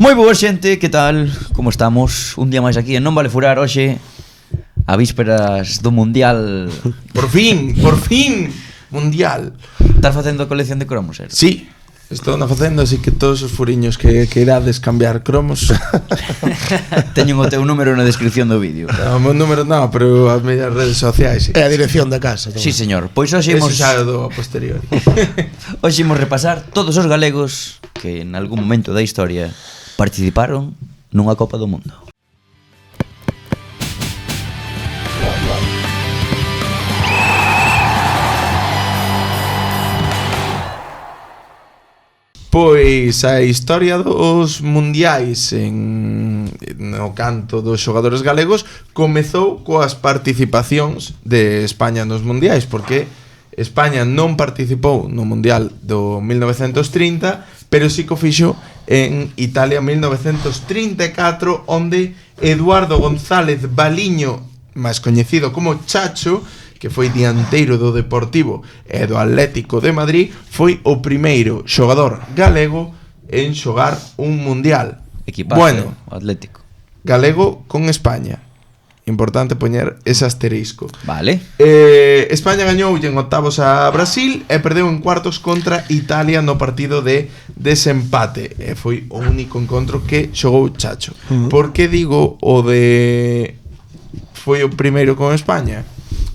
Moi boa xente, que tal? Como estamos? Un día máis aquí en Non Vale Furar. Hoxe, a vísperas do Mundial. Por fin, Mundial. Estás facendo a colección de cromos, eh? Sí, estou na facendo, así que todos os furiños que irades cambiar cromos. Teñen o teu número na descripción do vídeo. O meu número non, pero as medias redes sociais sí. É a dirección da casa. Sí, señor. Pois hoxe Eso imos xa do posterior. hoxe imos repasar todos os galegos que en algún momento da historia participaron nunha Copa do Mundo. Pois a historia dos mundiais no canto dos xogadores galegos comezou coas participacións de España nos mundiais, porque España non participou no mundial do 1930, pero sí que o fixo en Italia 1934, onde Eduardo González Baliño, máis coñecido como Chacho, que foi dianteiro do Deportivo e do Atlético de Madrid, foi o primeiro xogador galego en xogar un mundial. Equipaxe, bueno, o Atlético. Galego con España. Importante poñer ese asterisco. Vale. España gañou en octavos a Brasil e perdeu en cuartos contra Italia no partido de desempate. E foi o único encontro que xogou Chacho. Por que digo o de foi o primeiro con España?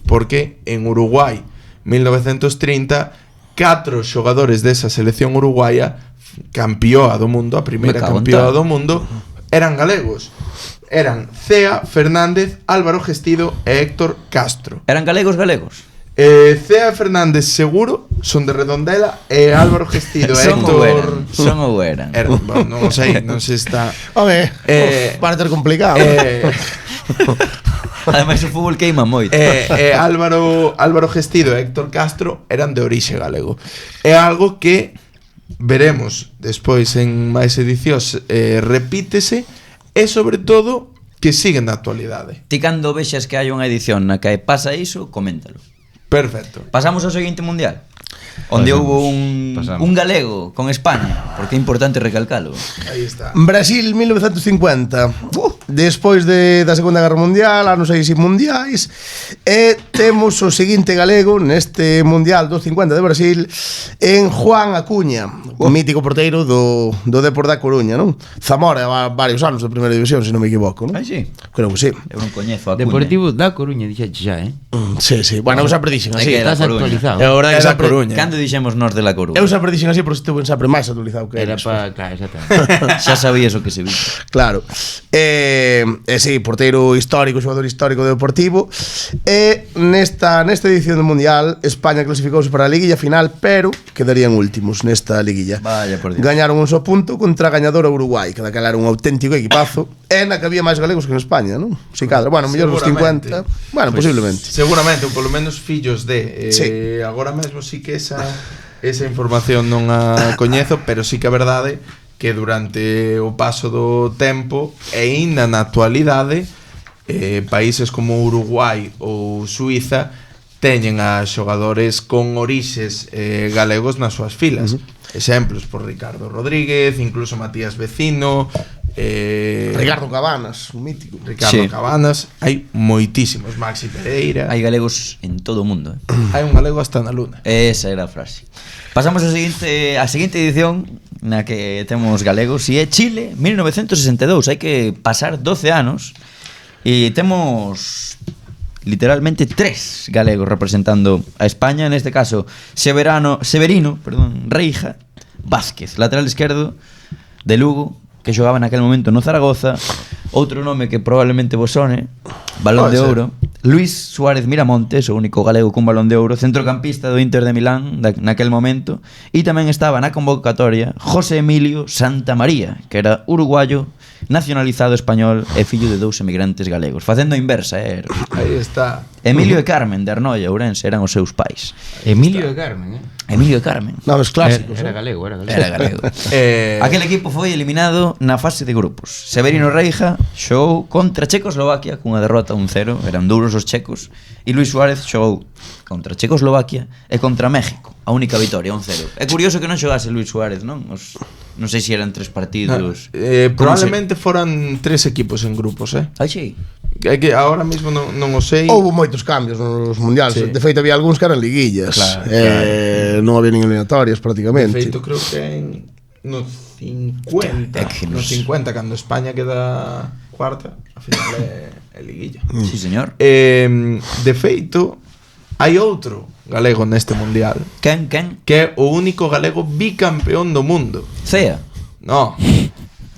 Porque en Uruguai 1930 catro xogadores desa selección uruguaya, campeoa do mundo, a primeira campeoa do mundo, eran galegos. Eran Cea Fernández, Álvaro Gestido e Héctor Castro. Eran galegos? Cea Fernández seguro son de Redondela e Álvaro Gestido e Héctor Son ou eran? Bueno, non sei está. Home, para ter complicado. Ademais o fútbol queima moito. Álvaro Gestido e Héctor Castro eran de orixe galego. É algo que veremos despois en máis edicións, repítese. E sobre todo que siguen na actualidade. Ti cando vexas que hai unha edición na que pasa iso, coméntalo. Perfecto. Pasamos ao seguinte mundial, onde houve un galego con España, porque é importante recalcalo. Aí está. Brasil 1950. Despois da Segunda Guerra Mundial, anos aí sin mundiais, e temos o seguinte galego neste Mundial dos 50 de Brasil, en Juan Acuña, o mítico porteiro do Depor da Coruña, non? Zamora, varios anos de primeira división, se non me equivoco, non? Ah, sí? Creo que sí. Eu non coñezo a Acuña. Deportivo da Coruña, dixeche xa, Sí, sí. Bueno, eu sempre dixen así. É que era Estás Coruña. actualizado. É verdade que Era sempre Coruña. Cando dixemos nós de la Coruña? Eu sempre dixen así porque estuve sempre máis actualizado que Era eles. para, claro, exactamente. Xa sabías o que se viu. Claro. Sí, porteiro histórico, xogador histórico do Deportivo. E nesta edición do Mundial, España clasificouse para a liguilla final, pero quedarían últimos nesta liguilla. Vaya por Dios. Gañaron un só punto contra a gañadora Uruguai, que daquela era un auténtico equipazo. E na que había máis galegos que en España, non? Si cadra, bueno, mellor os 50. Bueno, posiblemente. Seguramente, ou polo menos fillos de Sí. agora mesmo sí que esa información non a coñezo, pero sí que a verdade que durante o paso do tempo e aínda na actualidade países como Uruguai ou Suiza teñen a xogadores con orixes galegos nas súas filas. Exemplos por Ricardo Rodríguez, incluso Matías Vecino, Ricardo Cabanas, un mítico. Ricardo Sí. Cabanas, hai moitísimos, Maxi Pereira. Hai galegos en todo o mundo, Hai un galego hasta na luna. Esa era a frase. Pasamos á seguinte edición na que temos galegos, e é Chile 1962. Hai que pasar 12 anos e temos literalmente 3 galegos representando a España, neste caso Severino Reija Vázquez, lateral esquerdo de Lugo, que xogaba naquel momento no Zaragoza. Outro nome que probablemente vos sone, Balón de Ouro, Luis Suárez Miramontes, o único galego cun Balón de Ouro, centrocampista do Inter de Milán naquel momento. E tamén estaba na convocatoria José Emilio Santamaría, que era uruguayo, nacionalizado español e fillo de 2 emigrantes galegos. Facendo a inversa, Aí está. Emilio e Carmen de Arnoia, Ourense, eran os seus pais. Emilio e Carmen, Emilio e Carmen. Nomes clásicos. Era galego, era galego. Era galego. Aquel equipo foi eliminado na fase de grupos. Severino Reija xogou contra Checoslovaquia cunha derrota 1-0, eran duros os checos, e Luis Suárez xogou contra Checoslovaquia e contra México, a única vitoria, 1-0. É curioso que non xogase Luis Suárez, non? Non sei se eran 3 partidos. Probablemente foran 3 equipos en grupos, Ai, sí. É que ahora mismo non o sei. Houve moitos cambios nos mundiales. Sí. De feito, había algúns que eran liguillas. Non había nin eliminatorias, De prácticamente. feito, creo que no 50, É que no nos- 50, cando España queda cuarta, a final é liguilla. Sí, señor. De feito, hai outro galego neste mundial, Quen? que é o único galego bicampeón do mundo. Cea. No,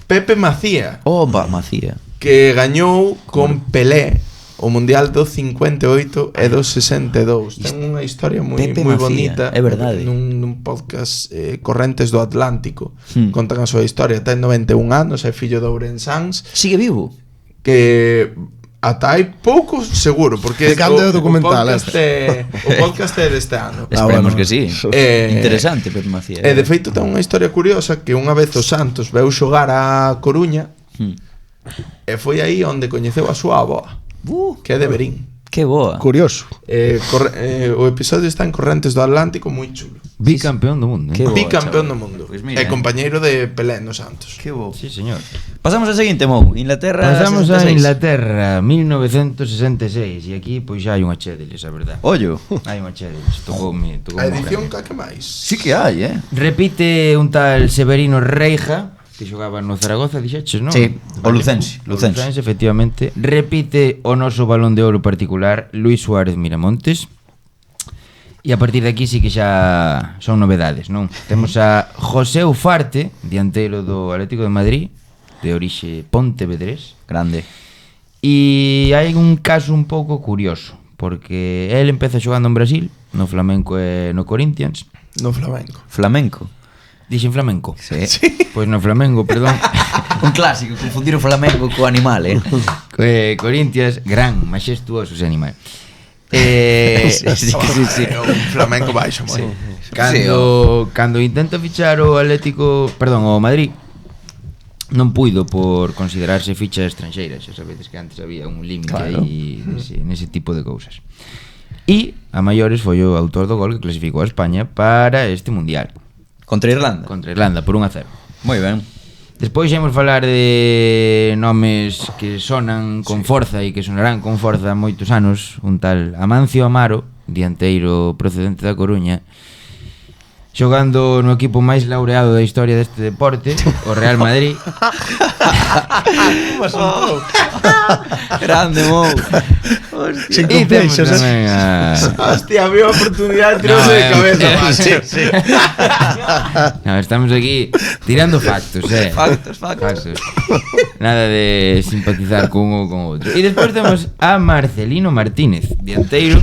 Pepe Macía, Oh, Macía. que gañou con Pelé o mundial do 58 e do 62. Ten unha historia moi Pepe moi Macía, bonita. é verdade. Nun podcast Correntes do Atlántico. Hmm. Contan a súa historia. Ten 91 anos, é fillo de Ourensáns, Sigue vivo. que ata hai pouco seguro, porque De cando é o documental, o podcast é deste ano. Esperemos bueno. que sí. Interesante, Pepe Macía. E de feito ten unha historia curiosa, que unha vez o Santos veu xogar a Coruña e foi aí onde coñeceu a súa avoa, que é de Verín. Que boa. Curioso. O episodio está en Correntes do Atlántico, moi chulo. Bicampeón do mundo, Que eh? boa, Bicampeón do chaval. mundo. Pois mira, E compañeiro de Pelé no Santos. Que bo. Sí, señor. Pasamos ao seguinte, Mou. Inglaterra. Pasamos a 66. Inglaterra, 1966. E aquí, pois xa hai unha che deles, a verdad. Ollo. Hai unha che deles. Tocoume A edición ca que máis? Sí que hai, Repite un tal Severino Reija, que xogaba no Zaragoza, dixeches, non? Sí, o Lucense, Lucense. Lucense, efectivamente. Repite o noso balón de ouro particular, Luis Suárez Miramontes. E a partir de aquí sí que xa son novedades, non? Temos a José Ufarte, dianteiro do Atlético de Madrid, de orixe pontevedrés. Grande. E hai un caso un pouco curioso, porque el empeza xogando en Brasil, no Flamenco e no Corinthians. No flamenco. Flamenco. Dixen Flamenco? Sí. Pois no Flamengo, perdón. Un clásico, confundir o flamenco co animal, Corinthians, gran, maxestuoso ese animal. sí. Un flamenco baixo, moi. Cando intenta fichar o Atlético, perdón, o Madrid, non puido por considerarse ficha estranxeira, xa sabedes que antes había un límite Claro. aí nese tipo de cousas. E a maiores foi o autor do gol que clasificou a España para este mundial Contra Irlanda. contra Irlanda por 1-0. Moi ben. Despois imos falar de nomes que sonan con forza e que sonarán con forza moitos anos. Un tal Amancio Amaro, dianteiro procedente da Coruña, xogando no equipo máis laureado da historia deste deporte, o Real Madrid. Grande, Mou. Sin E temos complexos, tamén a... Hostia, había oportunidade de tirarse de cabeza, macho. No, estamos aquí tirando factos, Factos. Nada de simpatizar con un ou con outro. E despois temos a Marcelino Martínez, dianteiro,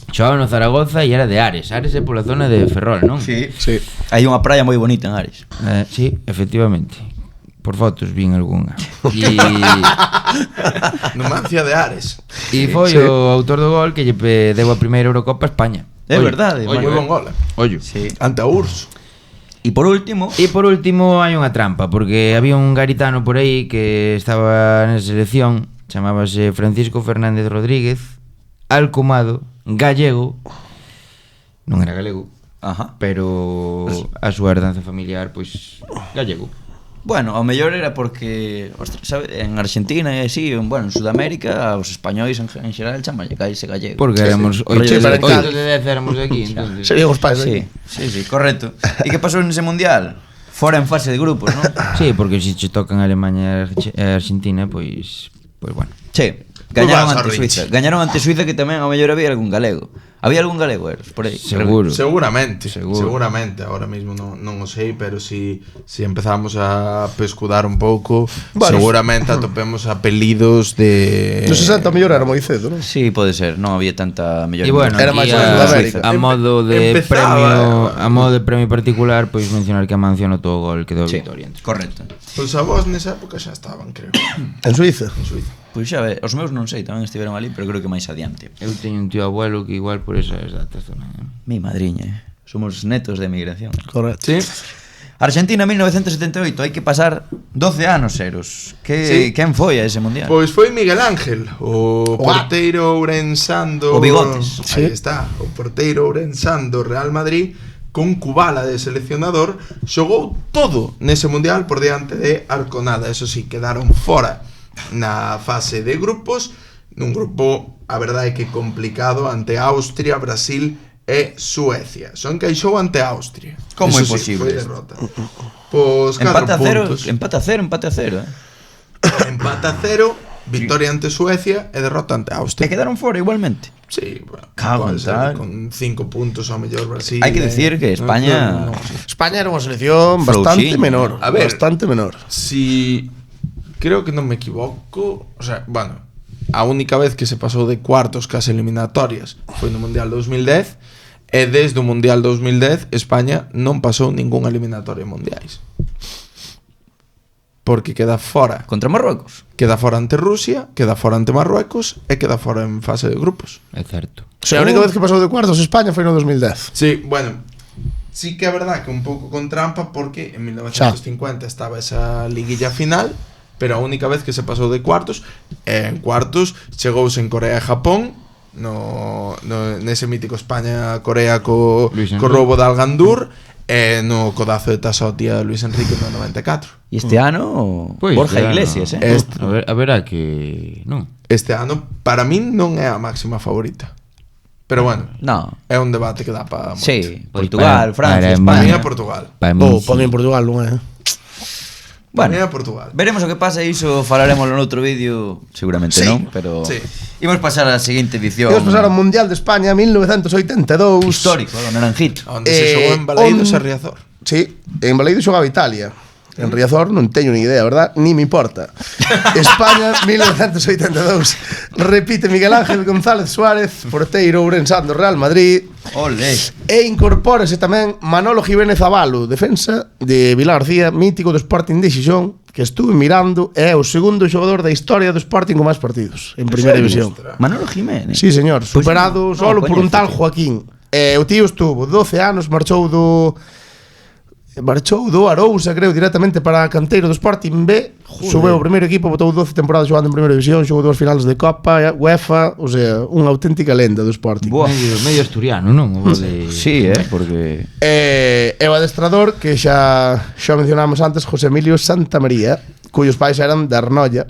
xogaba no Zaragoza e era de Ares. Ares é pola zona de Ferrol, non? Sí. Sí. Hai unha praia moi bonita en Ares. Sí, efectivamente. Por fotos vin algunha. E Numancia de Ares. foi Sí. o autor do gol que lle deu a primeira Eurocopa a España. É verdade, Moi bon gol. Ollo. Sí. Ante a Urso. E por último, E por último hai unha trampa, porque había un garitano por aí que estaba na selección, chamábase Francisco Fernández Rodríguez, alcumado, gallego, non era galego, ajá. pero a súa herdanza familiar, pois, gallego. Bueno, ao mellor era porque, ostras, sabe, en Argentina e así, bueno, en Sudamérica, os españois en xeral chamalle caise gallego. Porque éramos Rollo 8 de- de 10 éramos aquí, entonces. Serían os pais, Sí, sí, correcto. E que pasou nese mundial? Fora en fase de grupos, non? Sí, porque se che tocan Alemania e Argentina, pois bueno. Che, gañaron Vas a ante Richie. Suiza. Gañaron ante Suiza, que tamén ao mellor había algún galego. Había algún galego, eros, por aí. Seguro. Seguramente, Seguro. seguramente, ahora mismo non o sei, pero si empezamos a pescudar un pouco, Bueno. seguramente atopemos apelidos de No 60 mellor era moi cedo, non? Sí, pode ser, non había tanta mellor. E bueno, Era aquí máis en Sudamérica. a modo de Empezaba, premio particular, pois mencionar que Amancio anotou o gol que deu a Sí, victoria. correcto. Os avós nesa época xa estaban, creo, En Suiza. en Suiza. Pois xa ve, os meus non sei, tamén estiveron ali, pero creo que máis adiante. Eu teño un tío abuelo que igual por esas datas tamén. Mi madriña, somos netos de emigración. Correcto. Sí. Argentina 1978, hai que pasar 12 anos, Eros. Sí. Quen foi a ese mundial? Pois foi Miguel Ángel, o porteiro ourensán do O Bigotes. Aí Sí. está, o porteiro ourensán do Real Madrid, con Kubala de seleccionador, xogou todo nese mundial por diante de Arconada. Eso sí, quedaron fora na fase de grupos, nun grupo, a verdade é que complicado, ante Austria, Brasil e Suecia. Só encaixou ante Austria. Como Eso é posible? Sí, foi derrota. Pois 4 puntos. Empate a cero, Empate a 0, victoria ante Suecia e derrota ante E Austria. quedaron fora igualmente. Sí, bueno, Cago pode en ser tal. con 5 puntos ao mellor Brasil. Hai que decir que España- España era unha selección bastante Frouxiño. menor. A ver. Bastante menor. Si creo que non me equivoco, o sea, bueno, a única vez que se pasou de cuartos cas eliminatorias foi no Mundial 2010 e desde o Mundial 2010 España non pasou ningunha eliminatoria en mundiais. Porque queda fora. Contra Marruecos. Queda fora ante Rusia, queda fora ante Marruecos e queda fora en fase de grupos. É certo. O sea, a única vez que pasou de cuartos España foi no 2010. Sí, bueno, sí que é verdad que un pouco con trampa porque en 1950 estaba esa liguilla final, pero a única vez que se pasou de cuartos, en cuartos chegouse en Corea e Japón, nese mítico España-Corea co roubo de Algandur, e no codazo de Tasotia Luis Enrique no 94. E este ano Pois, Borja claro. Iglesias, A verá que... Non. Este ano, para min, non é a máxima favorita. Pero bueno, No. é un debate que dá para moito. Sí, Pois Portugal, para Francia, Para mí España. é Portugal. Para mí, Para mí en Portugal non é. Para mí Bueno, é Portugal. veremos o que pasa e iso falaremos no outro vídeo, seguramente Sí, non, pero sí. imos pasar á seguinte edición. Imos pasar ao Mundial de España 1982. histórico, do Naranjito. Onde se xogou en Balaídos e Riazor. Sí, en Balaídos xogaba Italia. En Riazor non teño ni idea, verdad? Ni me importa. España 1982. Repite Miguel Ángel González Suárez, porteiro ourensán do Real Madrid. Ole. E incorpórase tamén Manolo Jiménez Avalo, defensa de Vilar García, mítico do Sporting de Xixón, que estuve mirando, é o segundo xogador da historia do Sporting con máis partidos en primeira división. Manolo Jiménez. Sí, señor, Pois superado non, solo por un coñezo. tal Joaquín. O tío estuvo 12 anos, marchou do Arousa, creo, directamente para a canteiro do Sporting B. Subeu ao primeiro equipo, botou 12 temporadas xogando en primeira división, xogou 2 finales de Copa, UEFA, o sea, unha auténtica lenda do Sporting. Buah. medio asturiano, non? O de... Sí, porque E o adestrador, que xa mencionamos antes, José Emilio Santamaría, cuyos pais eran de Arnoia.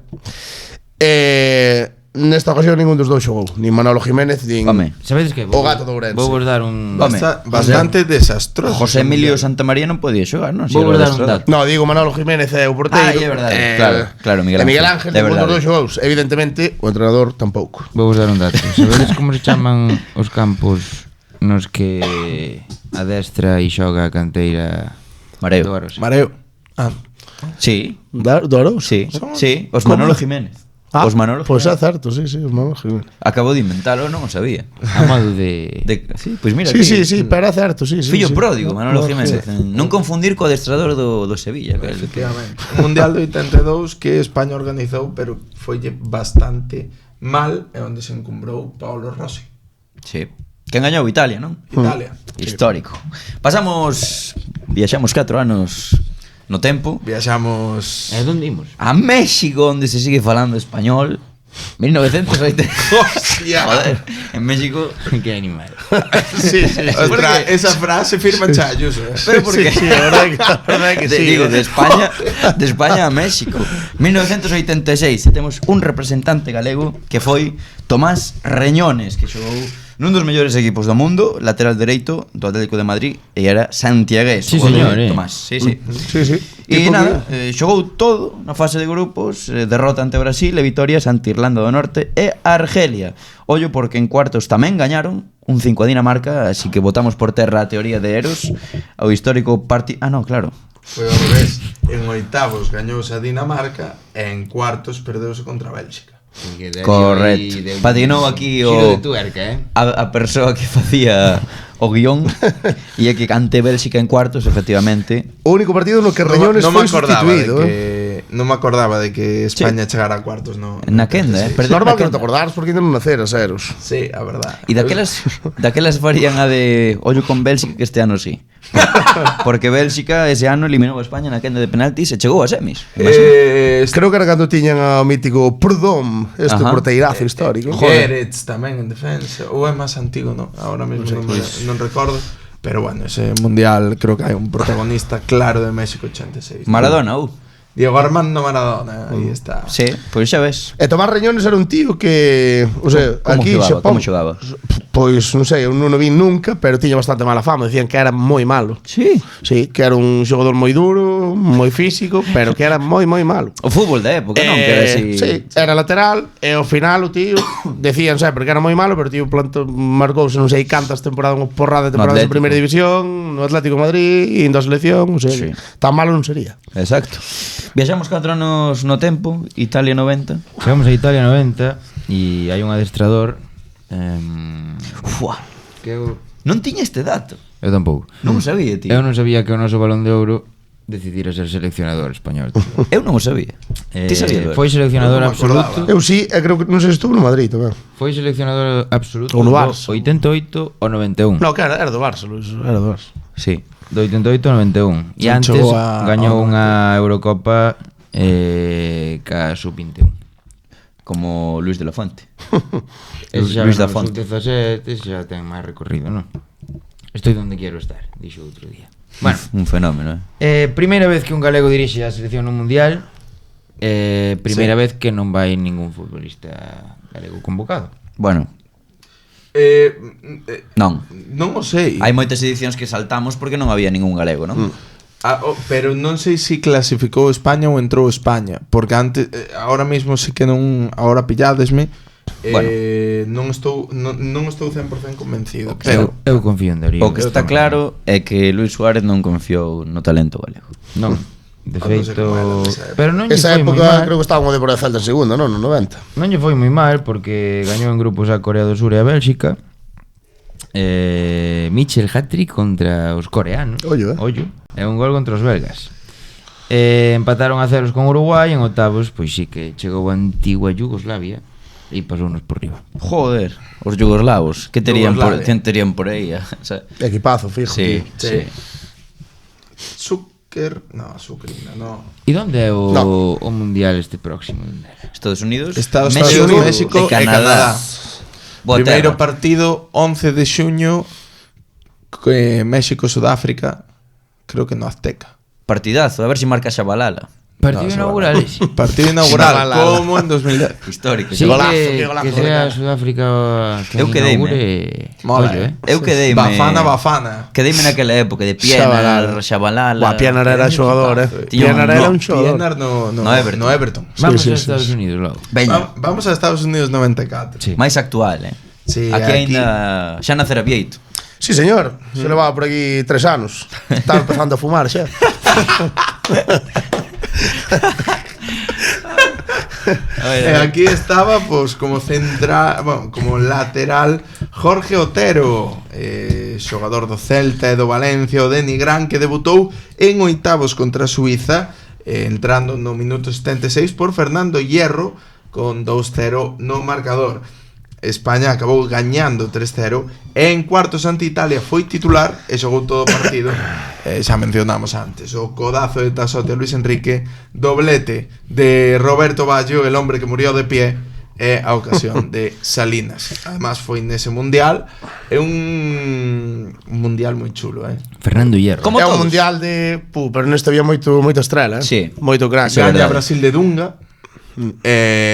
Nesta ocasión ningún dos dous xogou, nin Manolo Jiménez, nin Home, Sabedes que? o gato de Ourense. Vou vos dar un... Home, Bastante desastroso. José Emilio Santamaría non podía xogar, non? Vou era dar un adestrador. dato. No, digo Manolo Jiménez é o porteiro. Ah, é verdade, claro, Miguel Ángel. Miguel Ángel, É ninguén dos verdade. dous xogou. Evidentemente, o entrenador tampouco. Vou vos dar un dato. Sabedes como se chaman os campos nos que adestra e xoga a canteira Mareo. do Arosa? Mareo. Ah, Sí, Do Arousa? sí, sí, os ¿Cómo? Manolo Jiménez. Os Manolo Pois é Jiménez. certo, sí, os Manolo Jiménez. Acabo de inventalo, non o sabía. A modo de... Sí, pois mira Sí, aquí. sí, pero é certo, sí, sí. Fillo sí. pródigo, Manolo Jiménez. sí. Non confundir co adestrador do Sevilla, que efectivamente. Un Mundial do 82 que España organizou, pero foille bastante mal e onde se encumbrou Paolo Rossi. Sí. Quen gañou Italia, non? Italia. Histórico. Viaxamos 4 anos no tempo Viaxamos... E onde imos? a México, onde se sigue falando español. 1980. Hostia. Joder, en México. Que animal. Sí, sí. Ostras, esa frase firma Chayus. Pero por Sí, qué? sí, a verdade que sí. Digo, de España a México. 1986, temos un representante galego que foi Tomás Reñones, que xogou nun dos mellores equipos do mundo, lateral dereito do Atlético de Madrid, e era santiagués. Sí, o señor, Tomás, sí, sí. Sí, sí. E Tipo nada, xogou todo na fase de grupos, derrota ante Brasil e vitorias ante Irlanda do Norte e Argelia. Ollo porque en cuartos tamén gañaron un 5 a Dinamarca, así que botamos por terra a teoría de Eros, ao histórico Ah, non, claro. Foi ao revés. En oitavos gañouse a Dinamarca e en cuartos perdeuse contra Bélxica. Correcto. Patinou aquí o Xiro de tuerca, a persoa que facía o guión e é que ante Bélxica en cuartos, efectivamente. O único partido no que Reñones Non me foi acordaba sustituído. de que non me acordaba de que España chegara a cuartos no. Na quenda, Normal que non te acordaras porque non naceras, Eros. Sí, a verdade. E daquelas farían a de ollo con Bélxica que este ano sí. Porque Bélxica ese ano eliminou a España na quenda de penaltis e chegou a semis. Creo que era cando tiñan ao mítico Prudhomme, este Ajá. porteirazo histórico. Gerets tamén en defensa. Ou é máis antigo, non? Ahora mesmo non recordo. Pero bueno, ese mundial creo que hai un protagonista claro de México 86. Maradona, Diego Armando Maradona, aí está. Sí, pois xa ves. E Tomás Reñones era un tío que, o sea, Como aquí xogaba? Xapón, Como xogaba? Pois non sei, eu non o vi nunca, pero tiña bastante mala fama, decían que era moi malo. Sí. Sí, que era un xogador moi duro, moi físico, pero que era moi malo. O fútbol da época, non? Que era así... Sí, era lateral e ao final o tío decían sempre que era moi malo, pero o tío marcouse non sei cantas temporadas, unha porrada de temporadas en Atlético. primeira división, no Atlético de Madrid, indo á selección, o sea, Sí. tan malo non sería. Exacto. Viaxamos 4 anos no tempo, Italia 90. Chegamos a Italia 90 e hai un adestrador Fua. que eu Non tiña este dato. tampouco. Non o sabía, tío. Eu non sabía que o noso Balón de Ouro decidira ser seleccionador español. Tío. Eu non o sabía. Ti sabías? Foi seleccionador Eu non me acordaba. absoluto. Eu sí, e creo que non sei se estuvo no Madrid tamén. Foi seleccionador absoluto Ou no do Barça. 88 ao 91. No, que era do Barça, Luis, era do Barça. Sí. Do 88 ao 91. E Non antes chegou a- gañou ao unha Eurocopa ca sub-21. Como Luis de la Fuente. Ese xa Luis da no, Fonte. sub-17 xa ten máis recorrido, non? Estoy donde quiero estar, dixo outro día. Bueno, Un fenómeno, primeira vez que un galego dirixe a selección no mundial, primeira vez que non vai ningún futbolista galego convocado. Bueno, non. Non o sei. Hai moitas edicións que saltamos porque non había ningún galego, non? Pero non sei se clasificou España ou entrou España, porque antes ahora mesmo sí que non, ahora pilládesme. Bueno. Non estou 100% convencido, Eu, pero eu confío en Darío. O que está claro é que Luis Suárez non confiou no talento galego. Non, de Non sei feito, como era nesa época. pero non lle Esa foi moi época mal. creo que estaba o de por a Celta en segunda, non? No 90. Non lle foi moi mal porque gañou en grupos a Corea do Sur e a Bélxica. Mitchell hat-trick contra os coreanos. Ollo, E un gol contra os belgas. Empataron a ceros con Uruguai en octavos, pois sí que chegou a antigua Yugoslavia e pasounos por riba. Joder, os yugoslavos, que terían Yugoslavia. por aí? O sea, Equipazo, fijo. sí, Sí. sí. Sucrina, no. E onde é o, No. o mundial este próximo? Estados Unidos, Estados México, Unidos, México e Canadá. Boa Primeiro terra. partido 11 de xuño México-Sudáfrica, creo que no Azteca. Partidazo, a ver se marca Xabalala. Partido inaugural ese. Partido inaugural, Xabalala. como en 2010. Histórico. Sí, golazo, que, qué golazo que de sea cara. Sudáfrica que Eu quedeime. inaugure. Mola, Ollo, Eu quedeime... Bafana. Quedeime naquela época de Pienar, Xabalala... Buah, Pienar era xogador, Tiña Pienar un- era no, un xogador. Pienar no No Everton. Vamos Sí, a sí, Estados sí. Unidos logo. Veña, Vamos a Estados Unidos 94. Sí. máis actual, Sí, Aquí aquí- aínda xa nacera Vieito. Sí, señor. Se levaba por aquí 3 anos. Estaba empezando a fumar xa. E aquí estaba pues como central, bueno, como lateral Jorge Otero, xogador do Celta e do Valencia, o de Nigrán, que debutou en oitavos contra Suiza, entrando no minuto 76 por Fernando Hierro con 2-0 no marcador. España acabou gañando 3-0 e en cuartos ante Italia foi titular e xogou todo o partido. Xa mencionamos antes o codazo de Tasotti a Luis Enrique, doblete de Roberto Baggio, el hombre que murió de pie, e a ocasión de Salinas. Además foi nese mundial, é un mundial moi chulo, Fernando Hierro. Como É un todos. mundial de... pero neste había moita estrela, Sí. Moito crack. Sí, Gaña verdade. Brasil de Dunga.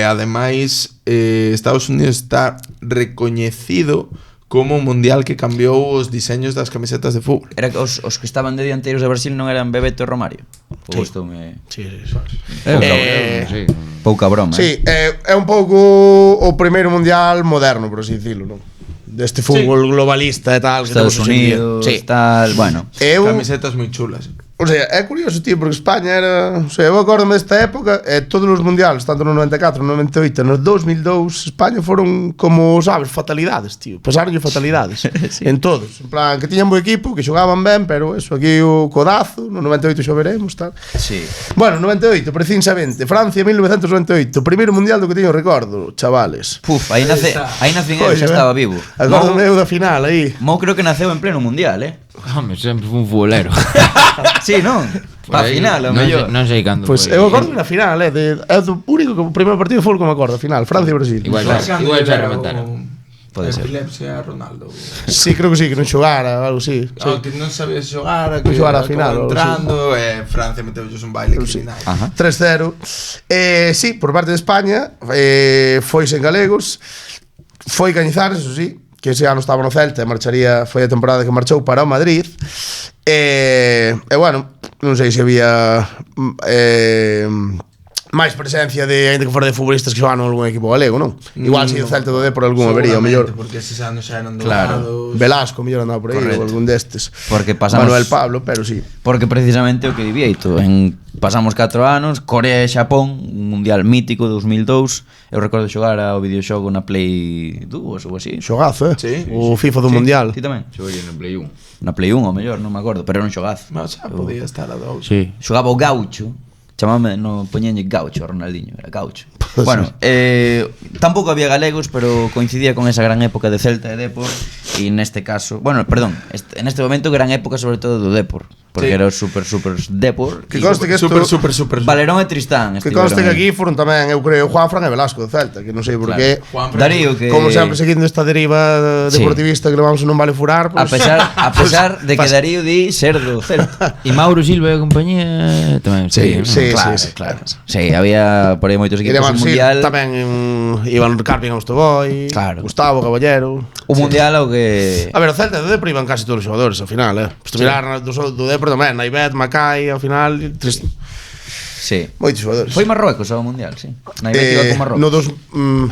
Ademais, Estados Unidos está recoñecido como un mundial que cambiou os diseños das camisetas de fútbol. Era que os que estaban de dianteiros de Brasil non eran Bebeto e Romario. Ou isto me... Sí, sí, sí. Sí. Pouca broma, Sí, é un pouco o primeiro mundial moderno, por así dicilo, non? Deste fútbol globalista e tal que Estados temos hoxe en día. Unidos, Sí. tal, bueno. Eu, Camisetas moi chulas. o sea, é curioso, tío, porque España era... O sea, eu acordo desta época, todos os mundiales, tanto no 94, no 98, no 2002, España foron como, sabes, fatalidades, tío. Pasaronlle fatalidades. Sí. En todos. En plan, que tiñan bo equipo, que xogaban ben, pero eso, aquí o codazo, no 98 xo veremos, tal. Sí. Bueno, 98, precisamente, Francia 1998, primeiro mundial do que teño recordo, chavales. Puf, aí nacen eu, Coño, xa estaba vivo. Acordo meu da final aí. Mo creo que naceu en pleno mundial, Home, sempre fue un futbolero. Sí, non? Por Pa aí, final, o non mellor. sei- Non sei cando Pois foi. eu acordo na final, é do único que o primeiro partido foi o que me acordo, final, Francia e Brasil. Igual xa remataron. Pode ser. Epilepsia Ronaldo. Sí, creo que sí, que non xogara, algo así. Sí. Que non sabía xogar, que xogara a final, entrando, Francia meteulles un baile criminal. Ajá. 3-0. Sí, por parte de España, foise en galegos, foi Cañizares, eso sí, que ese ano estaba no Celta e marcharía, foi a temporada que marchou para o Madrid. E bueno, non sei se había máis presencia de, ainda que fora de futbolistas que xogan en algún equipo galego, non? Igual se o Celta do Depor algún habería, o mellor. Porque eses anos xa eran Claro. dobrados. Velasco, mellor andaba por aí, Correcto. ou algún destes. Porque pasamos Manuel Pablo, pero sí. Porque precisamente o que di Vieito, pasamos 4 anos, Corea e Xapón, un mundial mítico 2002. Eu recordo xogar ao videoxogo na Play 2 ou así. Xogazo, Sí, o FIFA do Mundial. Ti tamén? Xoguei no Play 1. Na Play 1 ou mellor, non me acordo, pero era un xogazo. Mas xa podía estar a dous. Sí. Xogaba o Gaucho. Chamame, no poñenlle Gaucho a Ronaldinho, era Gaucho. Bueno, tampouco había galegos, pero coincidía con esa gran época de Celta e Depor. E neste caso, bueno, perdón, en este momento gran época sobre todo do Depor, porque Sí. era o super Depor. Que conste que esto, Super. Valerón e Tristán que estiveron conste que aí. aquí foron tamén, eu creo, Juanfran e Velasco de Celta, que non sei por Claro. qué. Darío que Como sempre seguindo esta deriva Sí. deportivista que levamos non vale furar, a pues, pesar de que Darío di ser do Celta. E Mauro Silva e compañía tamén. Sí, sí, Claro, sí, claro. Sí, había por aí moitos E equipos además, no mundial. tamén Iván Carpin Austoboy, Claro. Gustavo Caballero. O mundial o que A ver, o Celta e o Depor iban casi todos os xogadores ao final, Pues mirar do Depor tamén, Naibet, Macai, ao final, sí. moitos xogadores. Foi Marruecos ao mundial, sí. Naibet iba con Marruecos. No dos,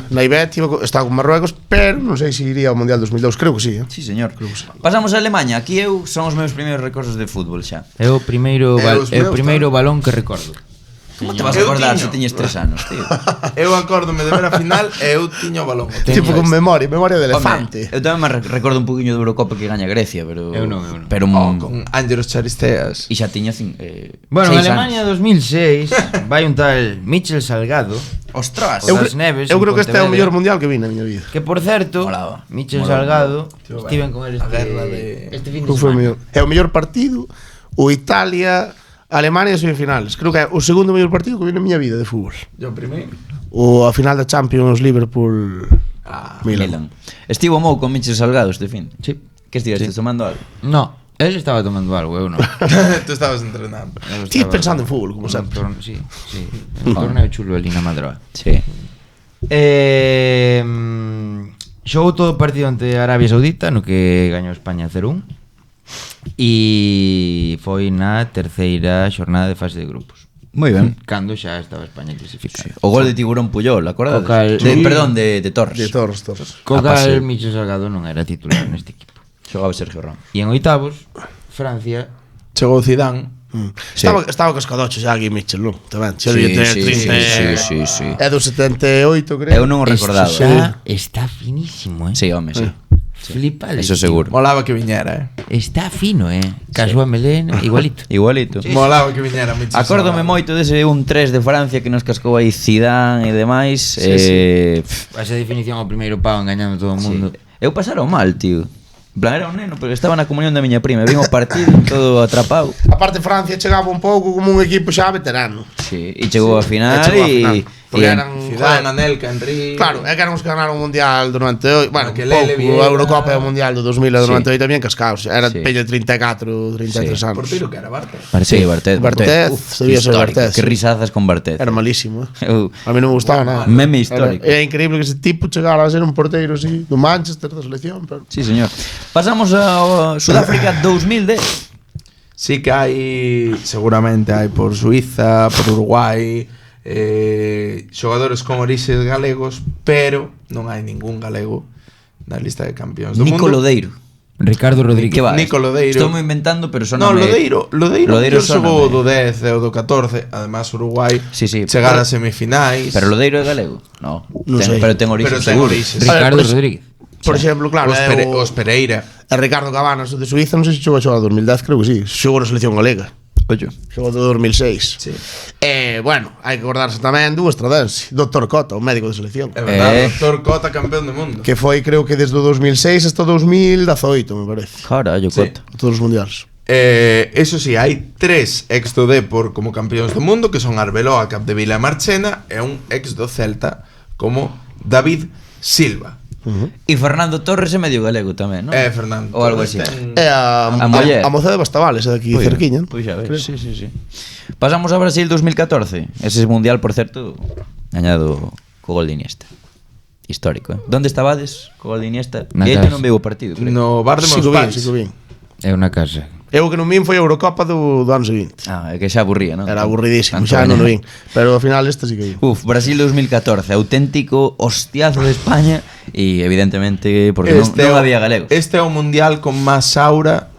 Naibet estaba con Marruecos, pero non sei se iría ao Mundial 2002, creo que sí, Sí, señor. Pasamos a Alemanha. Aquí eu son os meus primeiros recordos de fútbol xa. É o primeiro, os é o meus primeiro balón que recordo. Como te vas a Eu acordar tiño. se tiñes 3 anos, tío? Eu acórdome de ver a final e eu tiño o balón. Tipo con memoria de elefante. Home, eu tamén me recordo un poquinho do Eurocopa que gaña Grecia, pero Eu non. Pero Con Ángelos Charisteas. e xa tiña Bueno, en 6 Alemania 2006 vai un tal Michel Salgado, Ostras. Eu- das Neves eu en creo que este é o Pontevedra. mellor mundial que vi na miña vida. que por certo, Molaba. Michel Molaba. Salgado, Tío, estiven bueno, con a el guerra de- este fin de Creo que foi o semana. mellor. É o mellor partido, o Italia, Alemania semifinales. Creo que é o segundo mellor partido que vi na miña vida de fútbol. Yo primeiro. O a final da Champions Liverpool Milan. Estivo mou con Michel Salgado este fin. Sí. Que estiveste tomando algo? No, él estaba tomando algo, eu non. Tú estabas entrenando. Eu Ti estaba- pensando en fútbol, como un sempre. Sí. Un torneo chulo ali na Madroa. Sí. Xogou todo o partido ante Arabia Saudita, no que gañou España 0-1. E foi na terceira xornada de fase de grupos. Moi ben. Cando xa estaba España clasificada. O gol de Tiburón Puyol, acordades? O cal- Perdón, de Torres. De Torres. Co A paseo. cal Michel Salgado non era titular neste equipo. Xogaba Sergio Ramos. E en oitavos, Francia. Chegou Zidane. Sí. Estaba cascadocho xa aquí Mitchell, non? Tamén. Xa Sí, devia ter sí, 30. sí. É do 78, creo. Eu non o recordaba. Xa está finísimo, Sí, home, sí. Flipa. Eso seguro. Molaba que viñera, Está fino, Casúa melena, igualito. Igualito. Molaba que viñera Michel Acórdome Salgado. moito dese 1-3 de Francia que nos cascou aí Zidane e demais. Esa definición ao primeiro pau engañando todo o mundo. Eu pasaron mal, tío. En plan, era un neno, pero estaba na comunión da miña prima. Vin o partido todo atrapado. Aparte Francia chegaba un pouco como un equipo xa veterano. Sí, e chegou a final chegou a final. e... Porque e- eran Zidane, Anelka, Henry. Claro, é que eran os que ganaron o Mundial do 98. Bueno, Que que Lele, pouco, Vieira. a Eurocopa e o Mundial do 2000 e do Sí. 98 tamén cascaos. Era Sí. peña de 34, 33 Sí. anos. Portero que era Bartes. Sí, Bartet. Bartet, sabía ser histórico. Bartet, Que sí. risazas con Bartet. Era malísimo. Eu- A mí non me gustaba nada. Meme histórico. Era increíble que ese tipo chegara a ser un porteiro así, do Manchester, da selección, pero... Sí, señor. Pasamos a Sudáfrica 2010. Sí que hai, seguramente hai por Suiza, por Uruguai, xogadores con orixes galegos, pero non hai ningún galego na lista de campeóns do Nico mundo. Lodeiro. Ricardo Rodríguez. Que va? Nico Lodeiro. Estou inventando, pero No, soname... Lodeiro Lodeiro xogou sóname. do 10 e o do 14, además Uruguai Sí, sí, chegar pero- a semifinais. Pero Lodeiro é galego? No. Non sei. Pero ten origen Pero ten seguro. orixes. Ricardo A ver, Rodríguez. Por exemplo, claro, Os Pereira. E Ricardo Cabanas, o de Suiza, non sei se chegou a xogar 2010, creo que sí. Xogou na selección galega. Oye. Xogou do 2006. Sí. Bueno, hai que acordarse tamén do estradense, Dr. Cota, o médico de selección. É verdade, Dr. Cota campeón do mundo. Que foi, creo que desde o 2006 hasta o 2018, me parece. Carallo, Sí. Cota. Todos os mundiales. Eso sí, hai 3 ex do Depor como campeóns do mundo, que son Arbeloa, Capdevila e Marchena, e un ex do Celta como David Silva. E Fernando Torres é medio galego tamén, non? Fernando Ou algo Torres así. É a muller. moza de Bastavales, é daqui cerquiña. Pois xa ves. Sí. Pasamos a Brasil 2014. Ese mundial, por certo, gañado co gol de Iniesta. Histórico, Donde estabades co gol de Iniesta? Na E casa. non veo o partido, creo. No bar de meus pais. Sí que vin. É unha casa. Eu que non vin foi a Eurocopa do ano seguinte. É que xa aburría, non? Era aburridísimo, Tanto xa non o gañar. vin. Pero ao final este sí que vin. Brasil 2014, auténtico hostiazo de España e evidentemente porque non había galegos. Este é o mundial con máis aura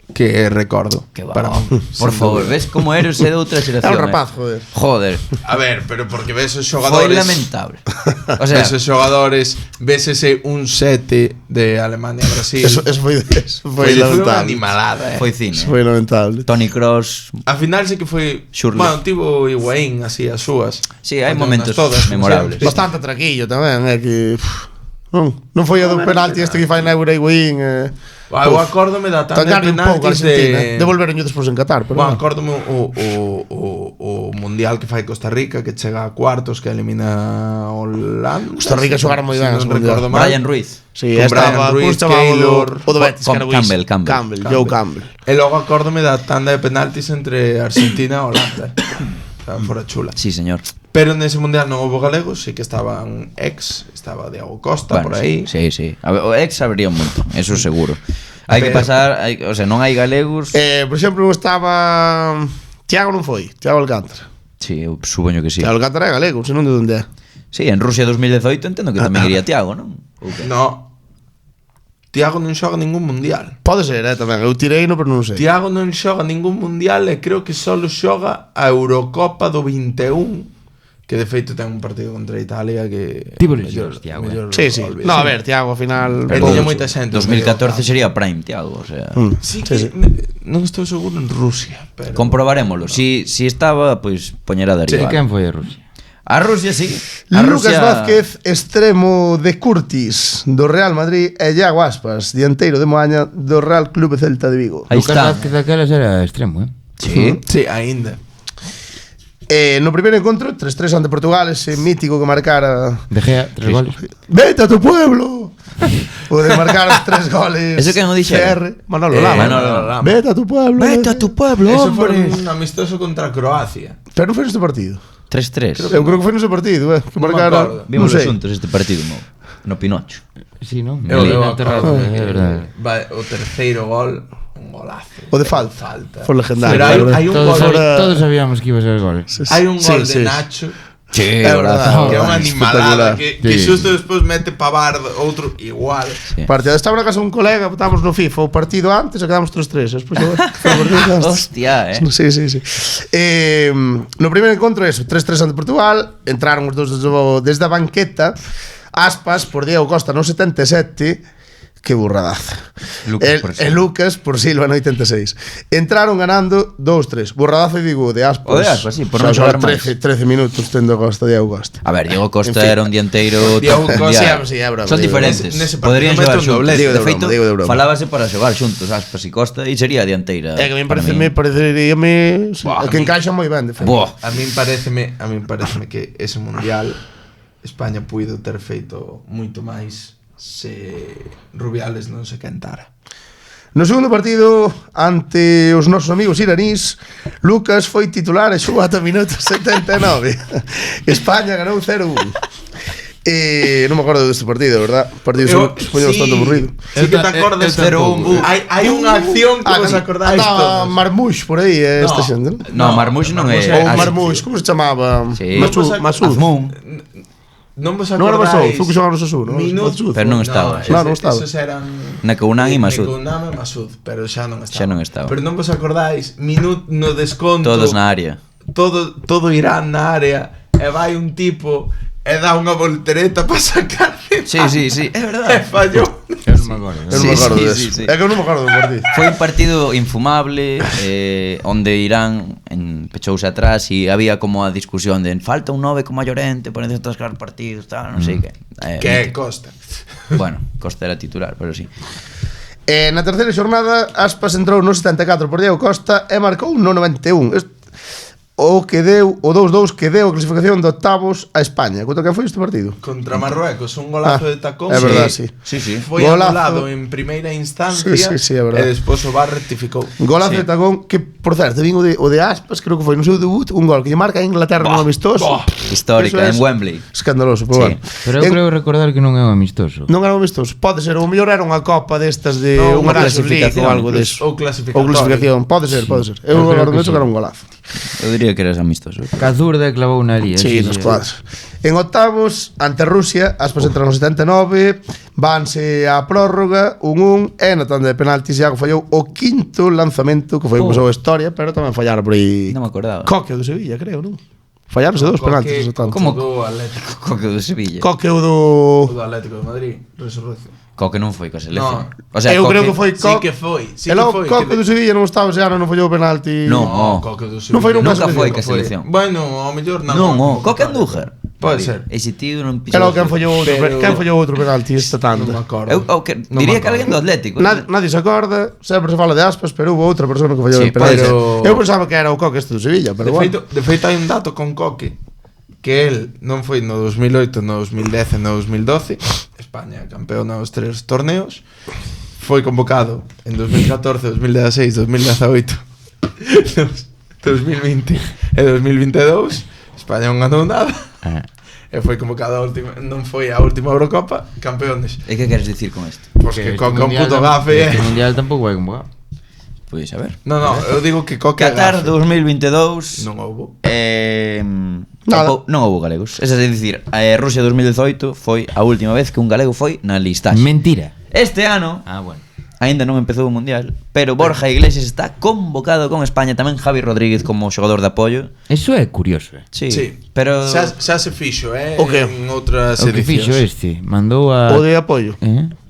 que recordo. Que va, para mí. por favor, ves como eres de outra xeración. Era un rapaz, joder. Joder, A ver, pero porque ves os foi xogadores. lamentable. O sea, Ves os xogadores, ves ese 1-7 de Alemania a Brasil. Eso foi foi unha lamentable. animalada, foi cine. Eso foi lamentable. Toni Kroos. A final sí que foi. Xurlo. Bueno, tivo Higuaín así as súas. Sí, hai Facendo momentos todas, memorables. como sempre. Bastante traquillo tamén, é que non foi a do penalti este que fai na Euro Higuaín. Eu acórdome da tanda de Tangaron un pouco a penaltis Argentina. de. Devolveronlle despois en Qatar, pero Bueno, bueno. acórdome o mundial que fai Costa Rica, que chega a cuartos, que elimina a Holanda. Costa Rica xogaron moi ben Se ese non mundial. recordo mal. Brian Ruiz. Sí, Con estaba, Brian Ruiz, como se chamaba Keylor, o do Betis, que era Campbell, buísimo. Campbell. Joe Campbell. E logo acórdome da tanda de penaltis entre Argentina e Holanda. Estaba fora chula. Sí, señor. Pero nese mundial non houve galegos, sí que estaban estaba Diego Costa por aí. Sí. A ver, o ex sabría un montón, eso seguro. Hai que pasar, o sea, non hai galegos. Por exemplo, estaba Thiago non foi, Thiago Alcántara. Sí, eu supoño que sí. Thiago Alcántara é galego, senón de onde é. Sí, en Rusia 2018 entendo que tamén iría Thiago, non? Ou que? No. Tiago non xoga ningún mundial. Pode ser, tamén. Eu tirei no, pero non sei. Tiago non xoga ningún mundial e creo que só xoga a Eurocopa do 21, que de feito ten un partido contra Italia que Tivo lesións, Thiago, Sí. No, a ver, Thiago, ao final... Pero tiña moita xente. 2014 sería Prime, Thiago, o sea. Sí, que non estou seguro en Rusia, pero Comprobarémolo. Si estaba, pois poñera de Sí, arriba. quen foi a Rusia? A Rusia sí. A Lucas Rusia... Vázquez, extremo de Curtis do Real Madrid, e Iago Aspas, dianteiro de Moaña do Real Clube Celta de Vigo. Aí Lucas está. Vázquez daquelas era extremo, Sí. sí, aínda. No primeiro encontro, 3-3 ante Portugal, ese mítico que marcara... De Gea, 3 goles. ¡Vete a tu pueblo! O de marcar os 3 goles. Eso que non dixera? Manolo Lama. Manolo Lama. Vete a tu pueblo. Vete a tu pueblo, Eso foi hombre. un amistoso contra Croacia. Pero non foi neste partido. 3-3. Eu creo que foi nese partido, que Non me marcara... acordo. Non Vimos sei. xuntos este partido no Pinocho. Sí, non? Eu Melina, Terraza, é verdade. O terceiro gol, un golazo. O de falta. Foi legendario. Pero hai un Todos, gol, todos sabíamos que iba a ser gol. hai un gol Sí, de sí. Nacho. Sí, É verdade. Que é unha animalada Espectacular. que Sí. xusto despois mete Pavard outro igual. Sí. Partido. Estaba na casa un colega, estábamos no FIFA, o partido antes e quedamos 3-3. Despois foi o partido antes. Hostia, Sí. No primeiro encontro eso, 3-3 ante Portugal, entraron os dous desde a banqueta. Aspas por Diego Costa no 77. Que burradaza. Lucas por Silva. Lucas por Silva no 86. Entraron ganando 2-3. Burradazo, digo, de Aspas. O de Aspas, sí, por Xa non xogar máis. 13 minutos tendo Costa, Diego Costa. A ver, Diego Costa En fin. era un dianteiro Diego top Costa, mundial. sí, é broma, Son Diego. diferentes. Nese partido Podrían mete xogar un xuntos. doblete. Diego de De broma, feito, Diego de broma. falábase para xogar xuntos Aspas e Costa e sería dianteira. É que a mí para pareceríame Buah, que encaixa moi ben, de feito. Buah. A min pareceme que ese mundial España puido ter feito moito máis se Rubiales non se quentara. No segundo partido, ante os nosos amigos iranís, Lucas foi titular e xogou ata minuto 79. España ganou 0-1. Non me acordo deste partido, verdad? Partido supoño bastante aburrido. Sí que te acordas eu tampouco. Hai unha acción que vos acordáis Andaba todos. Marmouche por aí, esta xente, non? No, Marmouche non é. Ou Ah, Marmouche, como se chamaba? Sí. Masud. Azmoun. Non vos Non era acordáis. Masud, foi que xogaba no Sassuolo, non? Minuto. Pero non estaba. Non estaba. Esos eran Nekounan e Masud. Nekounan e Masud, pero xa non estaba. Xa non estaba. Pero non vos acordáis, no desconto. Todos na área. Todo Irán na área e vai un tipo e dá unha voltereta para sacar. Sí, é verdade. E fallou. Eu non me acordo. Eu non me acordo Sí, deso. sí. É que eu non me acordo do partido. Foi un partido infumable onde Irán pechouse atrás e había como a discusión de falta un 9 como a Llorente para atascar partidos, tal, non sei que. Que Costa. Bueno, Costa era titular, pero sí. Na terceira xornada, Aspas entrou no 74 por Diego Costa e marcou no 91. o que deu o 2-2 que deu a clasificación de octavos a España. Contra quen foi este partido? Contra Marruecos, un golazo de tacón. É verdad, sí. Sí, sí. Foi Golazo. anulado en primeira instancia Sí, é verdad. e despois o VAR rectificou. Golazo de tacón que, por certo, vin o de Aspas, creo que foi no seu debut, un gol que lle marca a Inglaterra no amistoso. Histórica, Eso en Wembley. Escandaloso, pero Sí. bueno. Pero eu creo recordar que non é un amistoso. Non era un amistoso. Pode ser, o mellor era unha copa destas de No, unha unha Nations League clasificación, ou algo deso. ou clasificatorio. Ou clasificación, pode ser. Eu creo recordo que que sí. era un golazo. Eu diría que eras amistoso. Cazurda clavou unha lía. Sí, nos cuadros. En octavos, ante Rusia, Aspas entra no 79, vanse a prórroga, 1-1, e na tanda de penaltis Iago fallou o quinto lanzamento, que foi o que pasou a historia, pero tamén fallaron por aí. Non me acordaba. Coque o do Sevilla, creo, non? Fallaronse dos penaltis esa tanda. Como? Do Atlético. Coque do Sevilla. Coque o O do... do Atlético de Madrid. Resurrección. Coque non foi coa selección. No. O sea, Eu Coque... creo que foi Sí Coque. que foi. Sí E que logo foi. Coque do Sevilla non estaba ese ano, non fallou o penalti. No. Coque do Non foi Sevilla. nunca Nunca foi selección, coa selección. Bueno, ao mellor non. Non, Coque Andújar. Pode ser. Ese tío non E logo quen fallou outro, Pero- quen fallou outro penalti esta Non tanda. me acordo. Eu Non diría me que alguén do Atlético. Nadie se acorda, sempre se fala de Aspas, pero hubo outra persona que fallou Sí, el penalti. pero- Eu pensaba que era o Coque este do Sevilla, pero bueno. De feito hai un dato con Coque que el non foi no 2008, no 2010 e no 2012. España campeón nos 3 torneos. Foi convocado en 2014, 2016, 2018, 2020 e 2022. España non ganou nada. E foi convocado a última, non foi a última Eurocopa, campeones. E que queres dicir con isto? Pois que Coque é un puto gafe. Este mundial tampouco vai convocar. Pois a ver. No, eu digo que Coque é Qatar gafe. 2022. Non houbo. Nada. Non houbo galegos. É dicir, Rusia 2018 foi a última vez que un galego foi na listaxe. Mentira. Este ano Ah, bueno. aínda non empezou o mundial, pero Borja Iglesias está convocado con España, tamén Javi Rodríguez como xogador de apoio. Eso é curioso, Sí, Sí. pero Xa se fixo, O que? en outras O que fixo edicións. este, mandou a... O de apoio.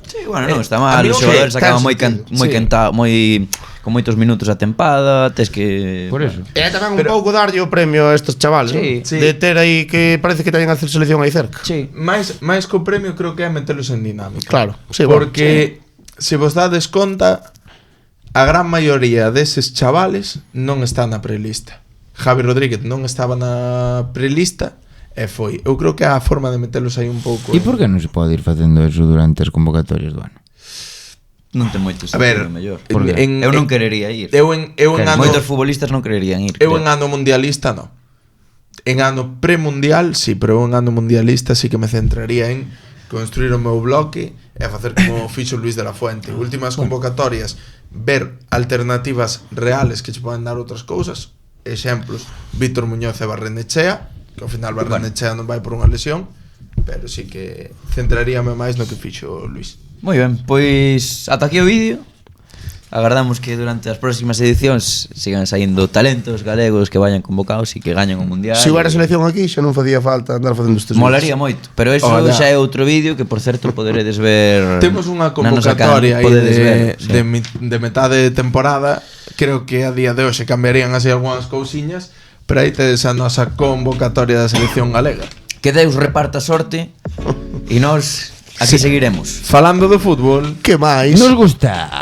sí, bueno, non está mal, a mí os non xogadores ten acaban sentido. moi con moitos minutos a tempada, tes que Por eso. E tamén un Pero- pouco darlle o premio a estos chavales, Sí. ¿no? Sí. De ter aí que parece que teñen a hacer selección aí cerca. Sí. máis que o premio creo que é metelos en dinámica. Claro, sí, bueno, porque se vos dades conta, a gran maioría deses chavales non está na prelista. Javi Rodríguez non estaba na prelista e foi. Eu creo que é a forma de metelos aí un pouco. E por que non se pode ir facendo eso durante as convocatorias do ano? Non ten moito A ver, sentido, mellor. Por qué? Eu non querería ir. Eu en ano, Moitos futbolistas non quererían ir. eu creo. en ano mundialista non. En ano premundial, sí, pero eu en ano mundialista sí que me centraría en construir o meu bloque e facer como fixo Luis de la Fuente. Últimas convocatorias, ver alternativas reales que che poden dar outras cousas. Exemplos, Víctor Muñoz e Barrenechea, que ao final Barrenechea non vai por unha lesión, pero sí que centraríame máis no que fixo Luis. Moi ben, pois ata aquí o vídeo. Agardamos que durante as próximas edicións sigan saindo talentos galegos que vayan convocados e que gañen o mundial. Se houbera selección aquí, xa non facía falta andar facendo estes Molaría moito, pero eso Ojalá. xa é outro vídeo que por certo poderedes ver. Temos unha na nosa convocatoria aí podedes ver, sí. de metade de temporada. Creo que a día de hoxe cambiarían así algunhas cousiñas, pero aí tedes a nosa convocatoria da selección galega. Que Deus reparta sorte e nós aquí seguiremos. Falando do fútbol, Que máis? Nos gusta.